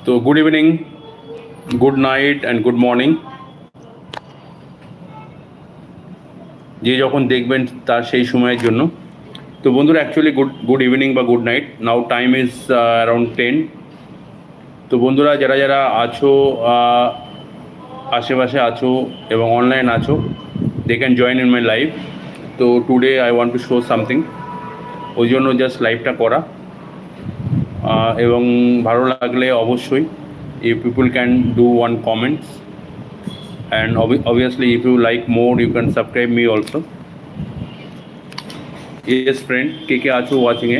তো good evening, good night and good morning, যে যখন দেখবেন তার সেই সময়ের জন্য। তো বন্ধুরা, অ্যাকচুয়ালি গুড ইভিনিং বা good night. Now time is around 10। তো বন্ধুরা, যারা যারা আছো, আশেপাশে আছো এবং অনলাইন আছো, they can join in my live. তো today I want to show something, ওই জন্য জাস্ট লাইভটা করা। এবং ভালো লাগলে অবশ্যই you people can do one comments, and obviously if you like more you can subscribe me also. Yes friend, কে আছো ওয়াচিং এ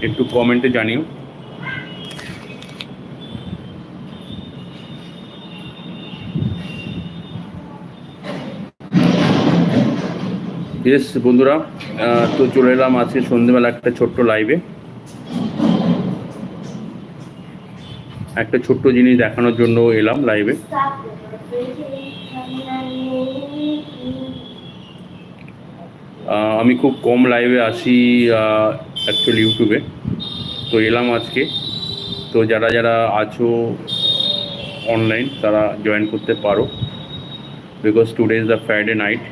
একটু কমেন্টে জানিও। ইয়েস বন্ধুরা, তো চলে এলাম আজকে সন্ধ্যেবেলা একটা ছোট্ট লাইভে, একটা ছোট্ট জিনিস দেখানোর জন্য এলাম লাইভে। আমি খুব কম লাইভে আসি অ্যাকচুয়ালি ইউটিউবে, তো এলাম আজকে। তো যারা যারা আছো অনলাইন তারা জয়েন করতে পারো, because today is the Friday night.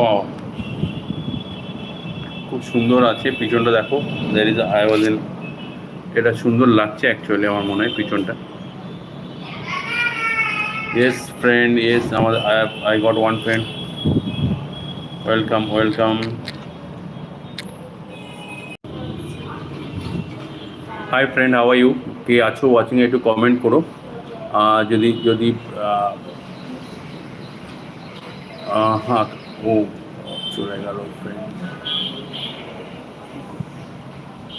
Wow, খুব সুন্দর আছে পিছনটা, দেখো there is I was in, এটা সুন্দর লাগছে অ্যাকচুয়ালি আমার মনে হয় পিছনটা। ইয়েস ফ্রেন্ড, ইয়েস, আমাদের I got one friend, welcome welcome. Hi friend, how are you? কে আছো ওয়াচিংয়ে একটু কমেন্ট করো। যদি যদি হ্যাঁ, ও চলে গেল ফ্রেন্ড।